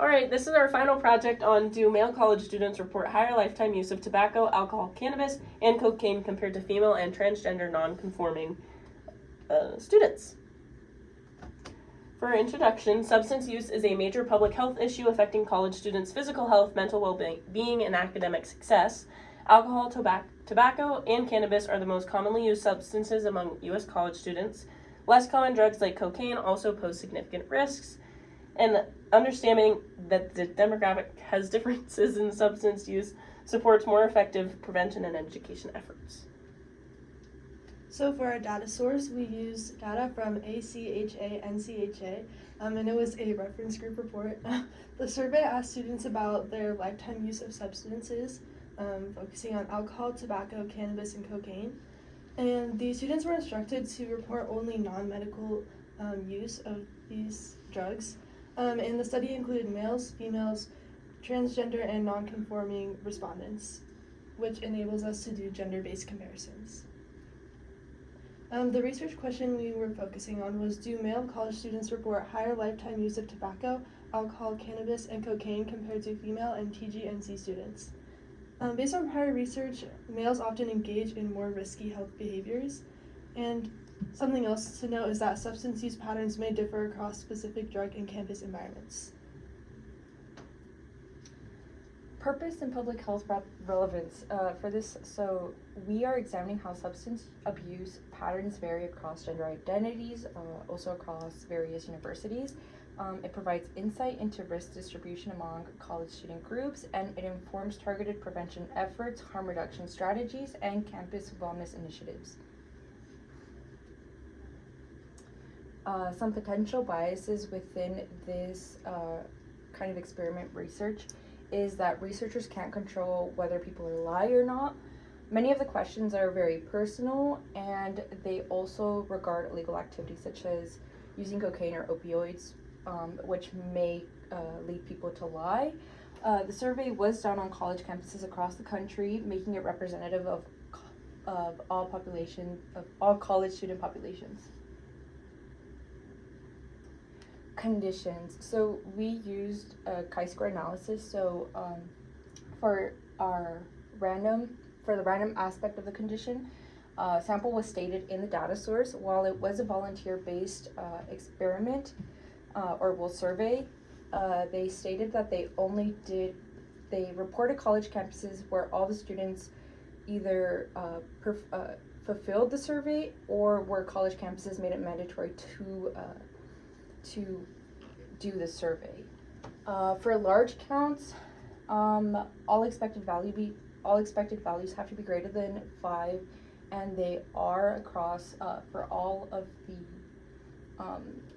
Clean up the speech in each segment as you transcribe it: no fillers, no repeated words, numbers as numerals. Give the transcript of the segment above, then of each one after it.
All right, this is our final project on do male college students report higher lifetime use of tobacco, alcohol, cannabis, and cocaine compared to female and transgender non-conforming students. For introduction, substance use is a major public health issue affecting college students' physical health, mental well-being, and academic success. Alcohol, tobacco, and cannabis are the most commonly used substances among U.S. college students. Less common drugs like cocaine also pose significant risks. And understanding that the demographic has differences in substance use supports more effective prevention and education efforts. So for our data source, we used data from ACHA, NCHA, and it was a reference group report. The survey asked students about their lifetime use of substances, focusing on alcohol, tobacco, cannabis, and cocaine. And the students were instructed to report only non-medical use of these drugs. And the study included males, females, transgender, and non-conforming respondents, which enables us to do gender-based comparisons. The research question we were focusing on was, do male college students report higher lifetime use of tobacco, alcohol, cannabis, and cocaine compared to female and TGNC students? Based on prior research, males often engage in more risky health behaviors, and something else to note is that substance use patterns may differ across specific drug and campus environments. Purpose and public health relevance for this. So we are examining how substance abuse patterns vary across gender identities, also across various universities. It provides insight into risk distribution among college student groups, and it informs targeted prevention efforts, harm reduction strategies, and campus wellness initiatives. Some potential biases within this kind of experiment research is that researchers can't control whether people are lying or not. Many of the questions are very personal, and they also regard illegal activities such as using cocaine or opioids, which may lead people to lie. The survey was done on college campuses across the country, making it representative of all college student populations. Conditions. So we used a chi-square analysis. So for the random aspect of the condition, sample was stated in the data source. While it was a volunteer-based experiment survey, they stated that they reported college campuses where all the students either fulfilled the survey, or where college campuses made it mandatory to do the survey. For large counts, all expected values have to be greater than 5, and they are across for all of the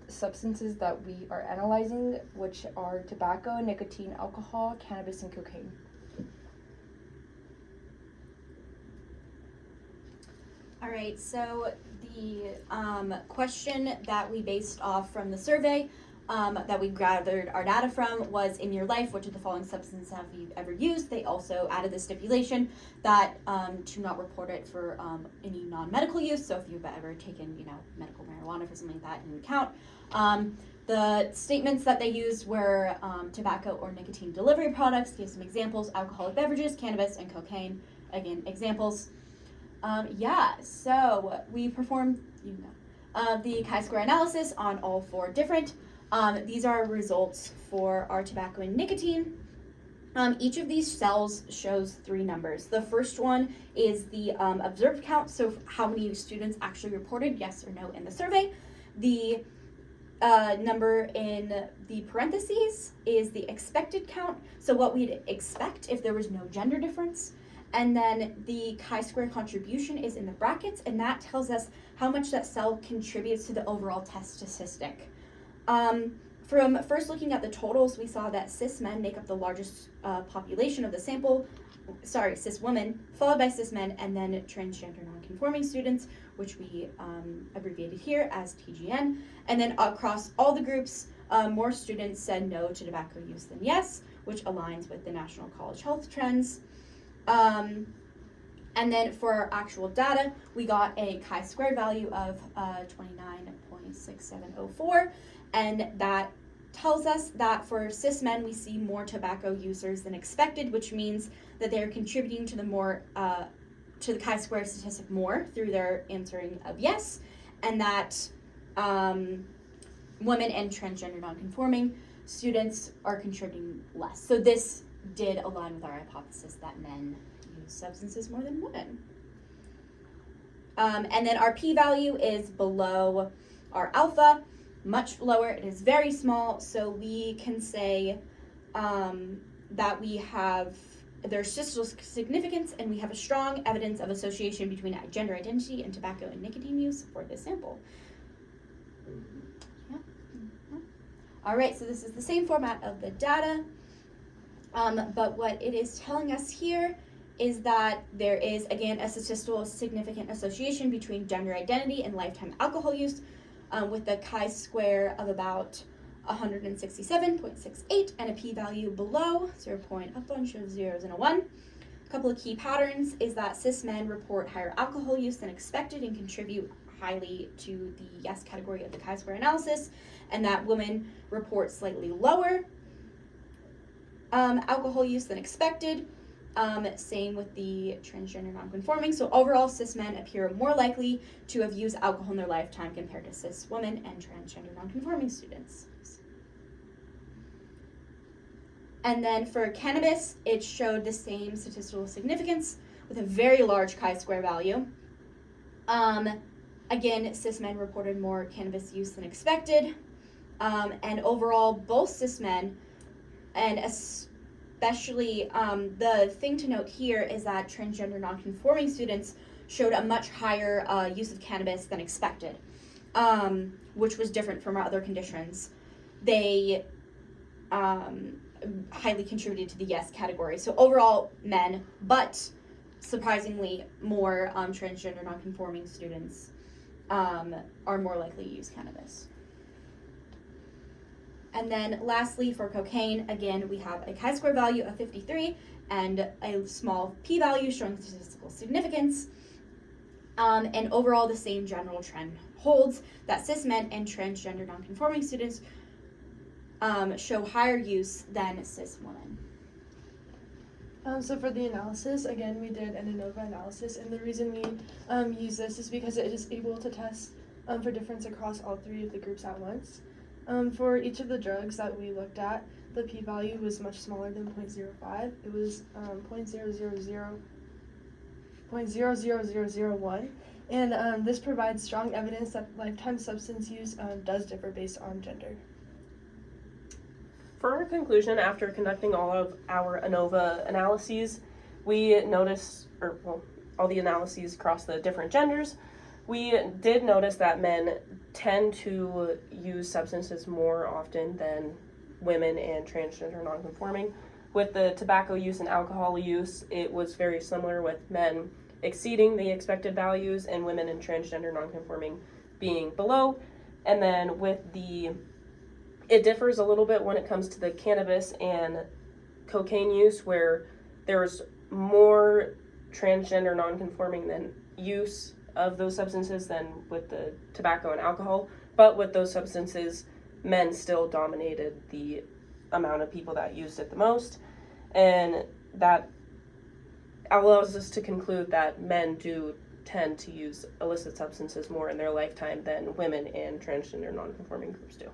substances that we are analyzing, which are tobacco, nicotine, alcohol, cannabis, and cocaine. All right, so the question that we based off from the survey that we gathered our data from was, in your life, which of the following substances have you ever used? They also added the stipulation that to not report it for any non-medical use. So if you've ever taken, medical marijuana for something like that, didn't count. The statements that they used were tobacco or nicotine delivery products. Give some examples: alcoholic beverages, cannabis, and cocaine. Again, examples. So we performed the chi-square analysis on all 4 different. These are results for our tobacco and nicotine. Each of these cells shows 3 numbers. The first one is the observed count, so how many students actually reported yes or no in the survey. The number in the parentheses is the expected count, so what we'd expect if there was no gender difference. And then the chi-square contribution is in the brackets, and that tells us how much that cell contributes to the overall test statistic. From first looking at the totals, we saw that cis men make up the largest population of the sample. Cis women, followed by cis men, and then transgender non-conforming students, which we abbreviated here as TGN. And then across all the groups, more students said no to tobacco use than yes, which aligns with the National College Health Trends. And then for our actual data, we got a chi-squared value of 29.6704, and that tells us that for cis men, we see more tobacco users than expected, which means that they're contributing to the chi-square statistic more through their answering of yes, and that women and transgender nonconforming students are contributing less. So this did align with our hypothesis that men use substances more than women. And then our p-value is below our alpha, much lower. It is very small, so we can say that we have there's statistical significance, and we have a strong evidence of association between gender identity and tobacco and nicotine use for this sample. Yeah. All right, so this is the same format of the data, but what it is telling us here is that there is, again, a statistical significant association between gender identity and lifetime alcohol use, with a chi-square of about 167.68 and a p-value below 0. A bunch of zeros and a 1. A couple of key patterns is that cis men report higher alcohol use than expected and contribute highly to the yes category of the chi-square analysis, and that women report slightly lower alcohol use than expected. Same with the transgender nonconforming. So overall, cis men appear more likely to have used alcohol in their lifetime compared to cis women and transgender nonconforming students. And then for cannabis, it showed the same statistical significance with a very large chi-square value. Again, cis men reported more cannabis use than expected. And overall, both cis men, and especially the thing to note here is that transgender nonconforming students showed a much higher use of cannabis than expected, which was different from our other conditions. They highly contributed to the yes category. So overall, men, but surprisingly more transgender nonconforming students are more likely to use cannabis. And then lastly, for cocaine, again, we have a chi-square value of 53 and a small p-value showing statistical significance. And overall, the same general trend holds that cis men and transgender nonconforming students show higher use than cis women. So for the analysis, again, we did an ANOVA analysis, and the reason we use this is because it is able to test for difference across all three of the groups at once. For each of the drugs that we looked at, the p-value was much smaller than 0.05. It was 0.0001, and this provides strong evidence that lifetime substance use does differ based on gender. For our conclusion, after conducting all of our ANOVA analyses, we noticed, all the analyses across the different genders, we did notice that men tend to use substances more often than women and transgender nonconforming. With the tobacco use and alcohol use, it was very similar, with men exceeding the expected values and women and transgender nonconforming being below. And then it differs a little bit when it comes to the cannabis and cocaine use, where there's more transgender nonconforming than use of those substances than with the tobacco and alcohol. But with those substances, men still dominated the amount of people that used it the most. And that allows us to conclude that men do tend to use illicit substances more in their lifetime than women and transgender nonconforming groups do.